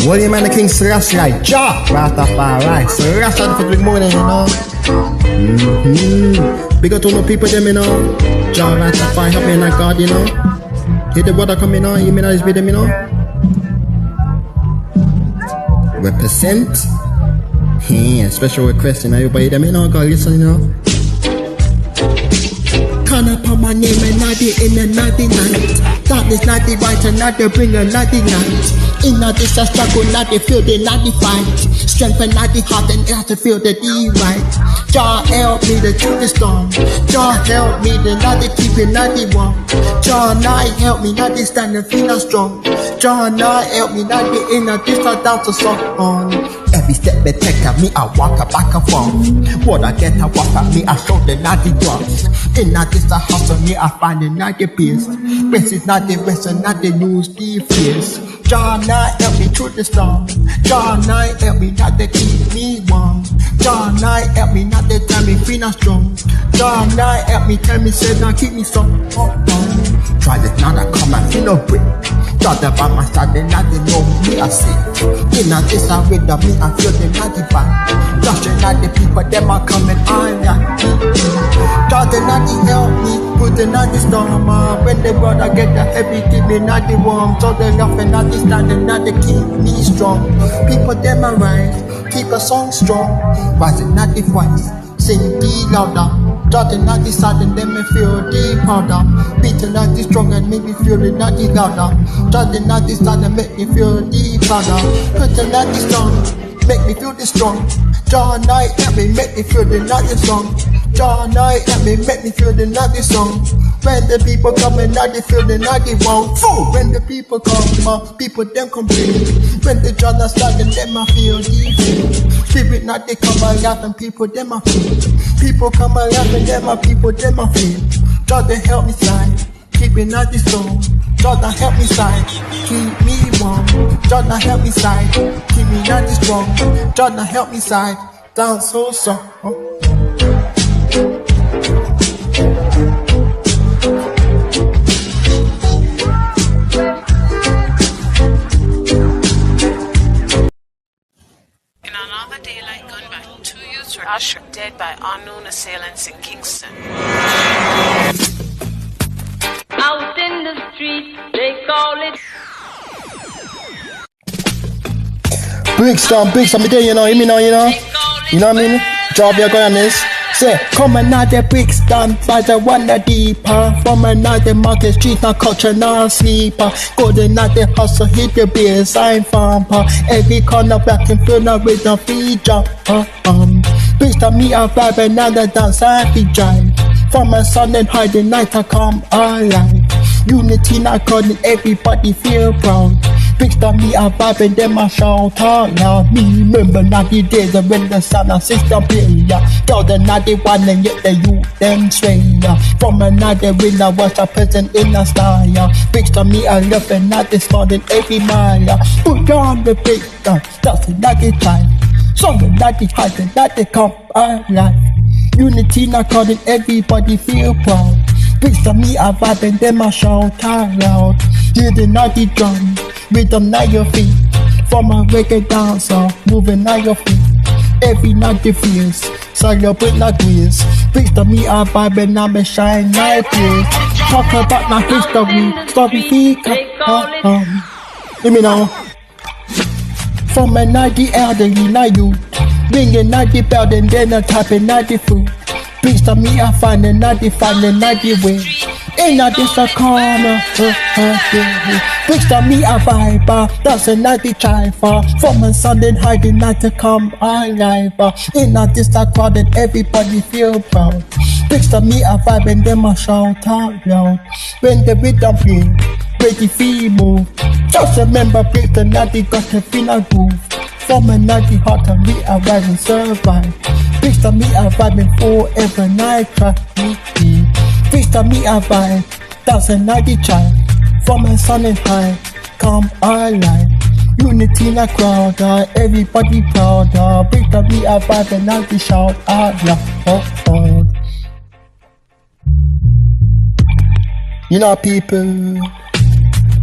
William and the King Selassie, Jah Rastafari, Selassie for the morning, you know. Big up to all the people, them, you know. Jah Rastafari, help me in that God, you know. Hear the brother come, you know. You may not just be them, you know. Represent. Yeah, special request, you know. Everybody, them, you know. God, listen, you know. Call upon my name and not in the naughty night. That is not the right and not the bringer, not the night. In not this a struggle, not the field, not the fight. Strength and not the heart and not to feel the right. Jah help me to through the storm. Jah help me to not to keep it, not the warm. Jah night help me not to stand and feel not strong. Jah night help me not to in a this or down to song on. Every step they take at me, I walk a back and forth. What I get, I walk at me, I show the naughty drugs. In not this a hustle me, I find the naughty peace. Rest is not the rest and not the news, the fears. Jah night help me through the storm. Jah night help me not to keep me warm. Jah night help me not to tell me feel not strong. Jah night help me tell me say not keep me strong. Try this now to come and feel no break. Thought about my side, they not to know me I see. In a this I read of me, I feel the naughty vibe. Just not the people, them are coming on ya. Thought they not to help me, put the naughty storm. When the brother get the heavy, keep me not the warm. So they laughing not the standing, not to keep me strong. People them are rise, keep a song strong. Rising not the voice, sing the louder. Jotting not the side and then me feel the powder. Beating not the strong and make me feel the not the louder. Jotting not the side and make me feel the powder. Cutting not the strong, make me feel the strong. Jah night help me make me feel the not the song. Jah night help me make me feel the not the song. When the people come and not they feel the not the wow. When the people come, people them complain. When the Jah start and them I feel the feel. Spirit not they come and laugh and people them I feel. People come and laugh and them I people them I feel. Jah they help me slide, keep it not the song. Jah they help me slide, keep me warm. Jah they help me slide, keep me not the strong. Jah they help me slide, down so strong. Struck dead by unknown assailants in Kingston. Out in the street, they call it. Brixton, I'm there, you know, you know, you know. You know what I mean? Job you're going this. Say, come another Brixton, by the one that deeper. From another market street, not culture, not sleeper. Go to another hustle, hit the beer, sign farmer. Every corner back and fill up with a feature. Brixton, me a vibe, another dance, I be drive. From a sun and high, the night I come alive. Unity not calling, everybody feel proud. Brixton, me a vibe and them a shout out loud. Me remember not the days when the sun and system play. Tell the not the one and yet the youth them sway. From another winner was a present in a style. Brixton, me a love and not the starting every mile. Put on the Brixton, that's not the time. Song and not the heart and not the come alive. Unity not calling, everybody feel proud. Brixton, me a vibe and them a shout out loud. Hear the naughty drum, rhythm at your feet. From a reggae dancer, moving at your feet. Every night the feels, celebrate like wheels. Brixton, me a vibe and I'm a shine like this. Talk about my history, story fika. Let me know. From a night the elderly, not you. Ringing at the bell and then a tapping at the food. Brixton, me a finding at the way. Ain't not this a corner. Brixton, me a vibe. That's a night the chifer. From a Sunday high the night to come alive. Ain't not this a crowd and everybody feel proud. Brixton, me a vibe and them a shout out loud. When the rhythm play, ready feel move. Just remember Brixton, now they got a final groove. From a night the heart and we arrive and survive. Brixton, me a vibing forever night cry. Brixton, me a vibe, that's a nighty child. From a sun and high, come alive. Unity in a crowd, everybody proud. Brixton, me a vibe and now they shout out loud. You know people,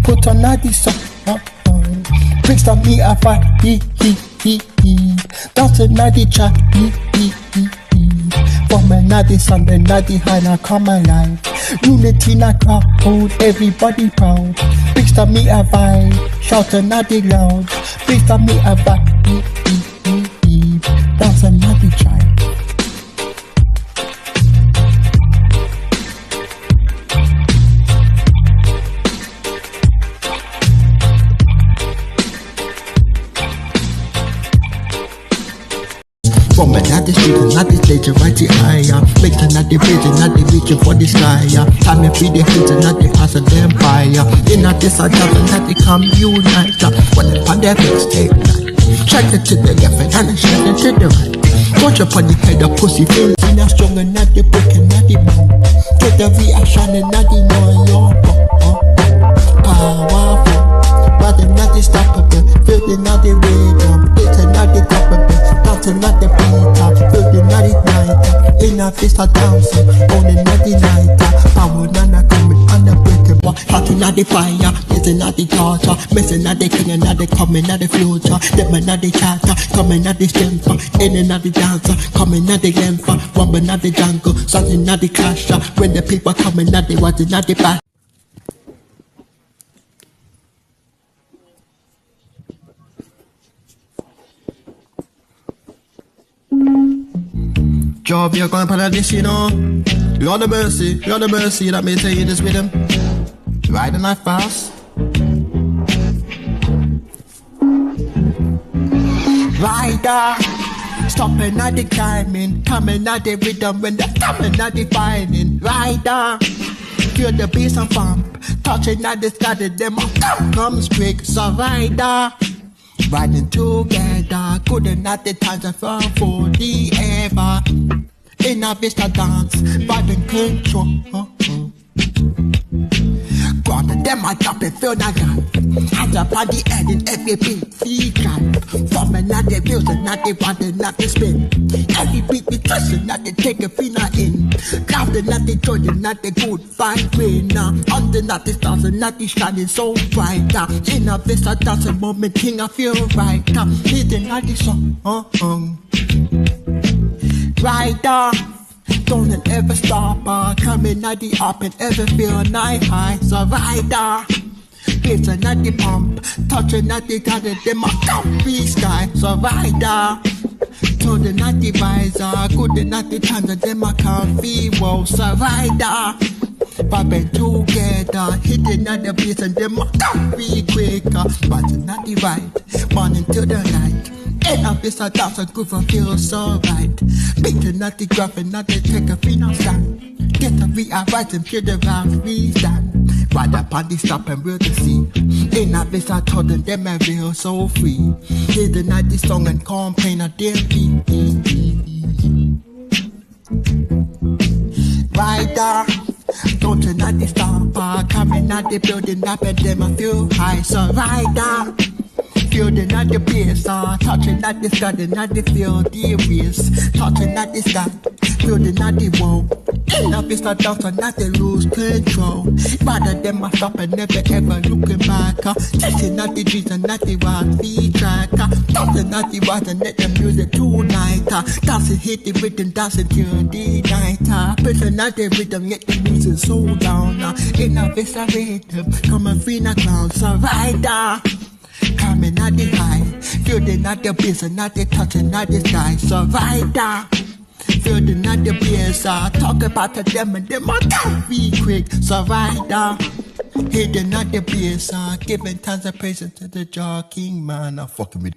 put on nighty song. Bricks on me I fight, dancing at the chat, from a naughty Sunday, naughty high, now come alive. Unity not crowd, everybody proud. Bricks on me I vibe, shouting naughty loud. Bricks on me I vibe, dancing at the chat. From at the street and at the stage, right the higher. Make the not the vision, not the reaching for the sky. Time and feed the hits and not the house of the empire. In at this, I tell them that they come unite. When the pandemic take night. Check it to the left and I check it to the right. Watch up on the head of pussy feels in a strong and not the brick and not the bone. Get the reaction and not the noise. Powerful, but the not the stoppable. Feel the not the rhythm. It's a not the top of it. Not the beat, feel the naughty night. In a fist of dancing, on the naughty night. Power nana coming unbreakable. Hotting at the fire, missing at the torture. Missing at the king and at the coming at the future. Them and at the chatter, coming at the strength. In and at the dancer, coming at the length. Woman at the jungle, something at the clash. When the people coming at the watching at the back. Job, you're going to this, you know. Lord of mercy, let me tell you this with him. Riding that fast. Rider, stopping at the climbing, coming at the rhythm when they're coming at the finding. Rider, feel the bass and thump, touching at the sky, them comes quick. So rider, riding together, couldn't at the times of for the ever. In a vista dance, riding control. God, them I drop it, feel that gun. Hands up on the head in every beat, see gun. From another music, not the one, not the spin. Every beat we trusting, not the take a fina in. Crowded, not the joy, not the good fight winner. Under not the stars, not the shining so bright. In a vista dance, a moment, king, I feel right. Hidden, not the song. Rider, don't ever stop, coming at the up and ever feel night high. So rider, pacing at the pump, touching at the garden, them a comfy sky. So rider, toting at the visor, good at the times and them a comfy whoa. So rider, vibing together, hitting at the beats and them a comfy quicker. Watching at the right, morning to the night. And of this, I dance and groove and feel so right. Beating at the graph and not the take a final stand. Get the realize and feel the round we stand. Ride up on the stop and we'll see. In of this, I told them I feel so free. Hear the night the song and complain of their beat. Rider, don't you not the stop, coming at the building up and them I feel high. So rider, feeling at the bass, touching at the sky, at the field, the race, touching at the sky, feeling at the wall. In a vista dance and not the lose control. Rather than my stop and never ever looking back. Chasing at the dreams and not the wild feed track. Dancing at the wild and let the music tonight. Dancing hit the rhythm, dancing till the night. Pressing at the rhythm, get the music so down. In a vista rhythm, come and free na clown. So rider, coming at the high, feeling at the bass and not the touching at the sky. So rider, feeling at the bass, talk about them and them can't be quick. So rider, hitting at the bass, giving tons of praise to the jockey man. I'm fucking with